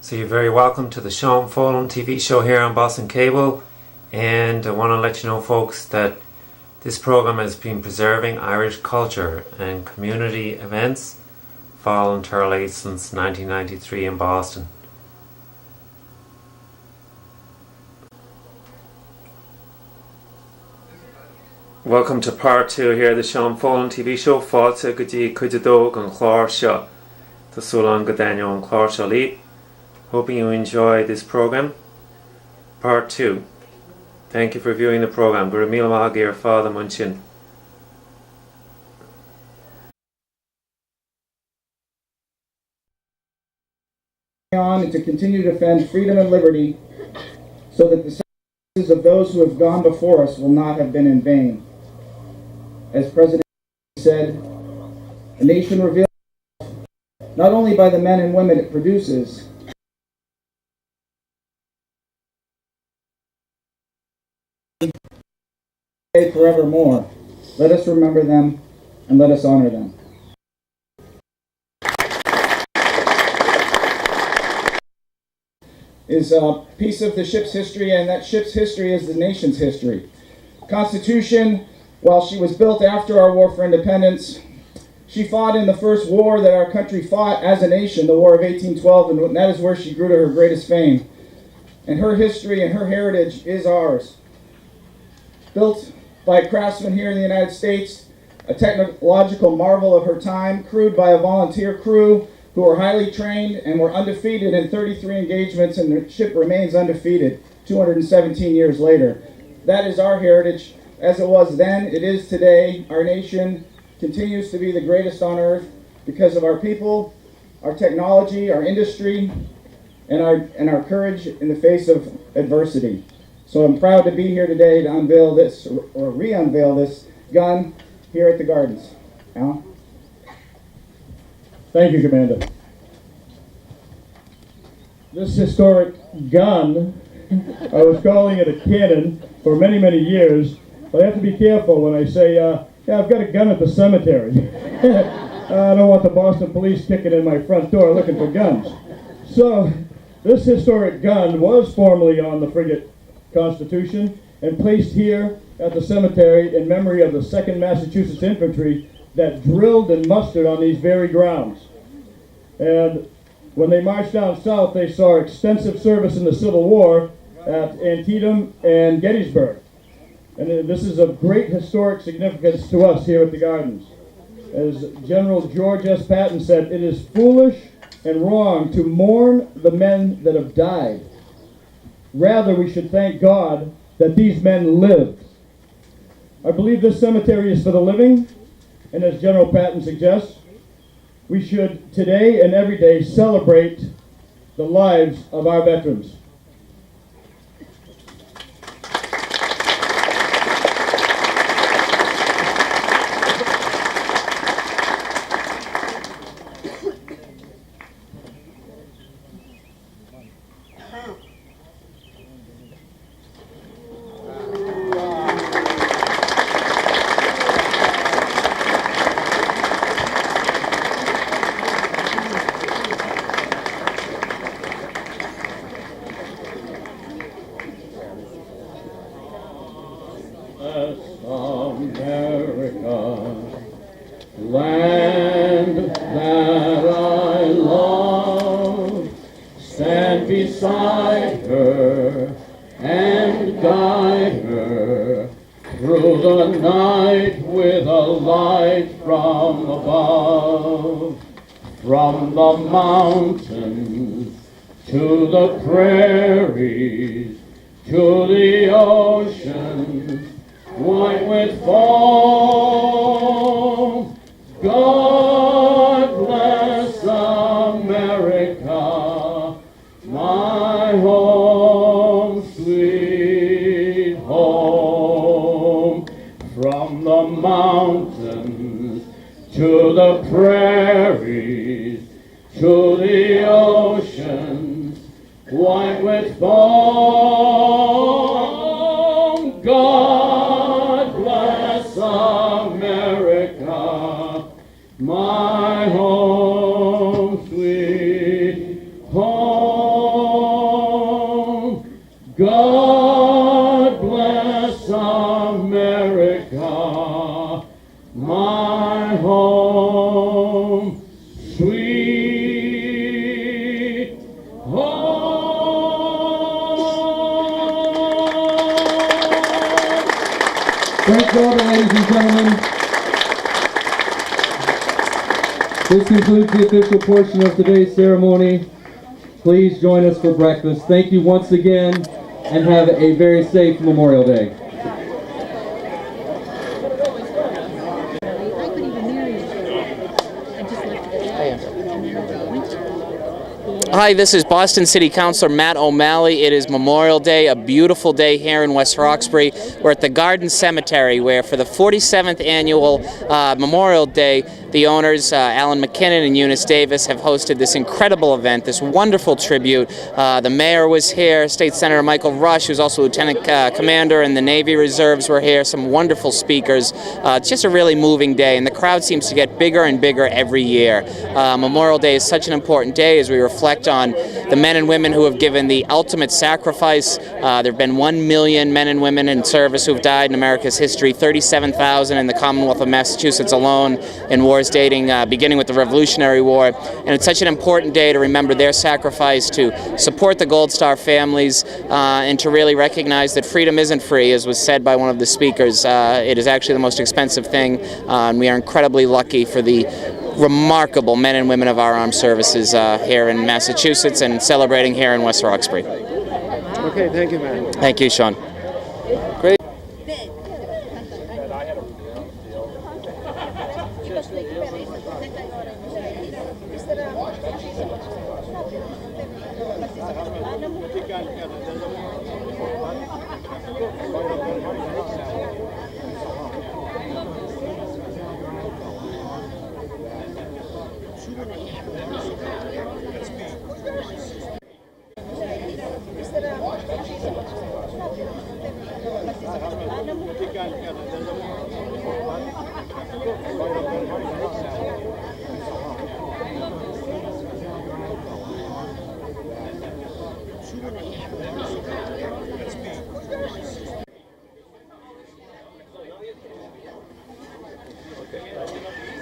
So you're very welcome to the Sean Follen TV show here on Boston Cable, and I want to let you know, folks, that this program has been preserving Irish culture and community events voluntarily since 1993 in Boston. Welcome to part 2 here of the Sean Follen TV show. Fáilte go dtí cuide dó an chlár seo Tásúil an go dainneó an chlár seo lí. Hoping you enjoy this program. Part 2. Thank you for viewing the program. Gur míle maith gur fád am sin. On and to continue to defend freedom and liberty so that the sacrifices of those who have gone before us will not have been in vain. As President said, a nation reveals not only by the men and women it produces, forevermore. Let us remember them and let us honor them. Is a piece of the ship's history, and that ship's history is the nation's history. Constitution, while she was built after our war for independence, she fought in the first war that our country fought as a nation, the War of 1812, and that is where she grew to her greatest fame. And her history and her heritage is ours. Built by craftsmen here in the United States, a technological marvel of her time, crewed by a volunteer crew who were highly trained and were undefeated in 33 engagements, and the ship remains undefeated 217 years later. That is our heritage. As it was then, it is today. Our nation continues to be the greatest on earth because of our people, our technology, our industry, and our courage in the face of adversity. So I'm proud to be here today to unveil this, or re-unveil this gun here at the Gardens. Al? Thank you, Commander. This historic gun, I was calling it a cannon for many, many years, but I have to be careful when I say, yeah, I've got a gun at the cemetery. I don't want the Boston police kicking in my front door looking for guns. So, this historic gun was formerly on the frigate Constitution and placed here at the cemetery in memory of the 2nd Massachusetts Infantry that drilled and mustered on these very grounds. And when they marched down south, they saw extensive service in the Civil War at Antietam and Gettysburg. And this is of great historic significance to us here at the Gardens. As General George S. Patton said, it is foolish and wrong to mourn the men that have died. Rather, we should thank God that these men lived. I believe this cemetery is for the living, and as General Patton suggests, we should today and every day celebrate the lives of our veterans. America, land that I love, stand beside her and guide her through the night with a light from above. From the mountains to the prairies to the ocean, white with foam. God bless America, my home, sweet home. From the mountains to the prairies to the ocean, white with foam. God bless America, my home, sweet home. home, sweet home. Thank you, ladies and gentlemen. This concludes the official portion of today's ceremony. Please join us for breakfast. Thank you once again, and have a very safe Memorial Day. Hi, this is Boston City Councilor Matt O'Malley. It is Memorial Day, a beautiful day here in West Roxbury. We're at the Garden Cemetery, where for the 47th annual Memorial Day, the owners, Alan McKinnon and Eunice Davis, have hosted this incredible event, this wonderful tribute. The mayor was here, State Senator Michael Rush, who's also Lieutenant Commander in the Navy Reserves, were here, some wonderful speakers. It's just a really moving day, and the crowd seems to get bigger and bigger every year. Memorial Day is such an important day as we reflect on the men and women who have given the ultimate sacrifice. There have been 1 million men and women in service who've died in America's history, 37,000 in the Commonwealth of Massachusetts alone in wars dating, beginning with the Revolutionary War. And it's such an important day to remember their sacrifice, to support the Gold Star families, and to really recognize that freedom isn't free, as was said by one of the speakers. It is actually the most expensive thing, and we are incredibly lucky for the remarkable men and women of our armed services here in Massachusetts and celebrating here in West Roxbury. Okay, thank you, man. Thank you, Sean. Great.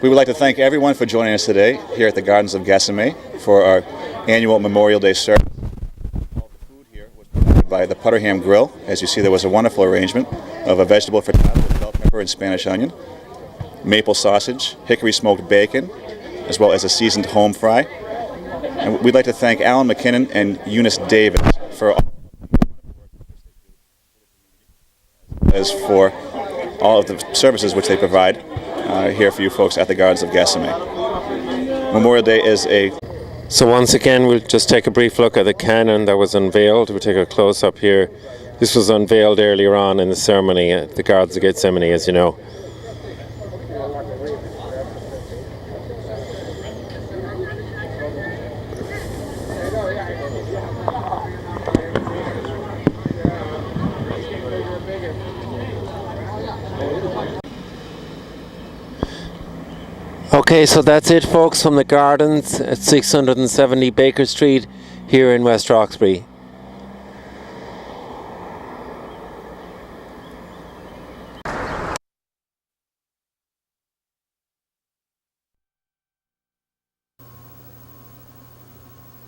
We would like to thank everyone for joining us today here at the Gardens of Gethsemane for our annual Memorial Day service. All the food here was provided by the Putterham Grill. As you see, there was a wonderful arrangement of a vegetable frittata with bell pepper and Spanish onion, maple sausage, hickory smoked bacon, as well as a seasoned home fry. And we'd like to thank Alan McKinnon and Eunice Davis for all of the services which they provide here for you folks at the Gardens of Gethsemane. Memorial Day is a... So once again, we'll just take a brief look at the cannon that was unveiled. We'll take a close-up here. This was unveiled earlier on in the ceremony at the Gardens of Gethsemane, as you know. Okay, so that's it, folks, from the Gardens at 670 Baker Street here in West Roxbury.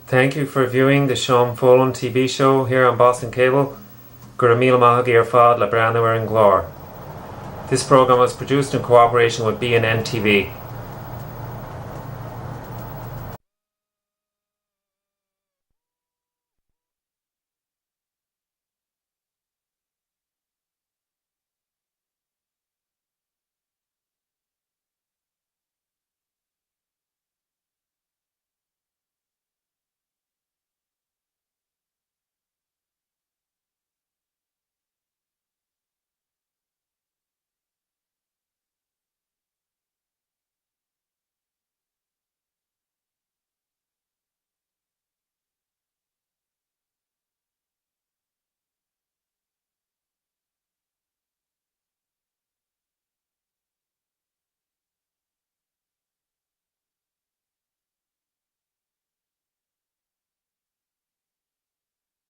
Thank you for viewing the Sean Folan TV show here on Boston Cable. Guramil Mahagir Fad Labranawar and Glor. This program was produced in cooperation with B&N TV.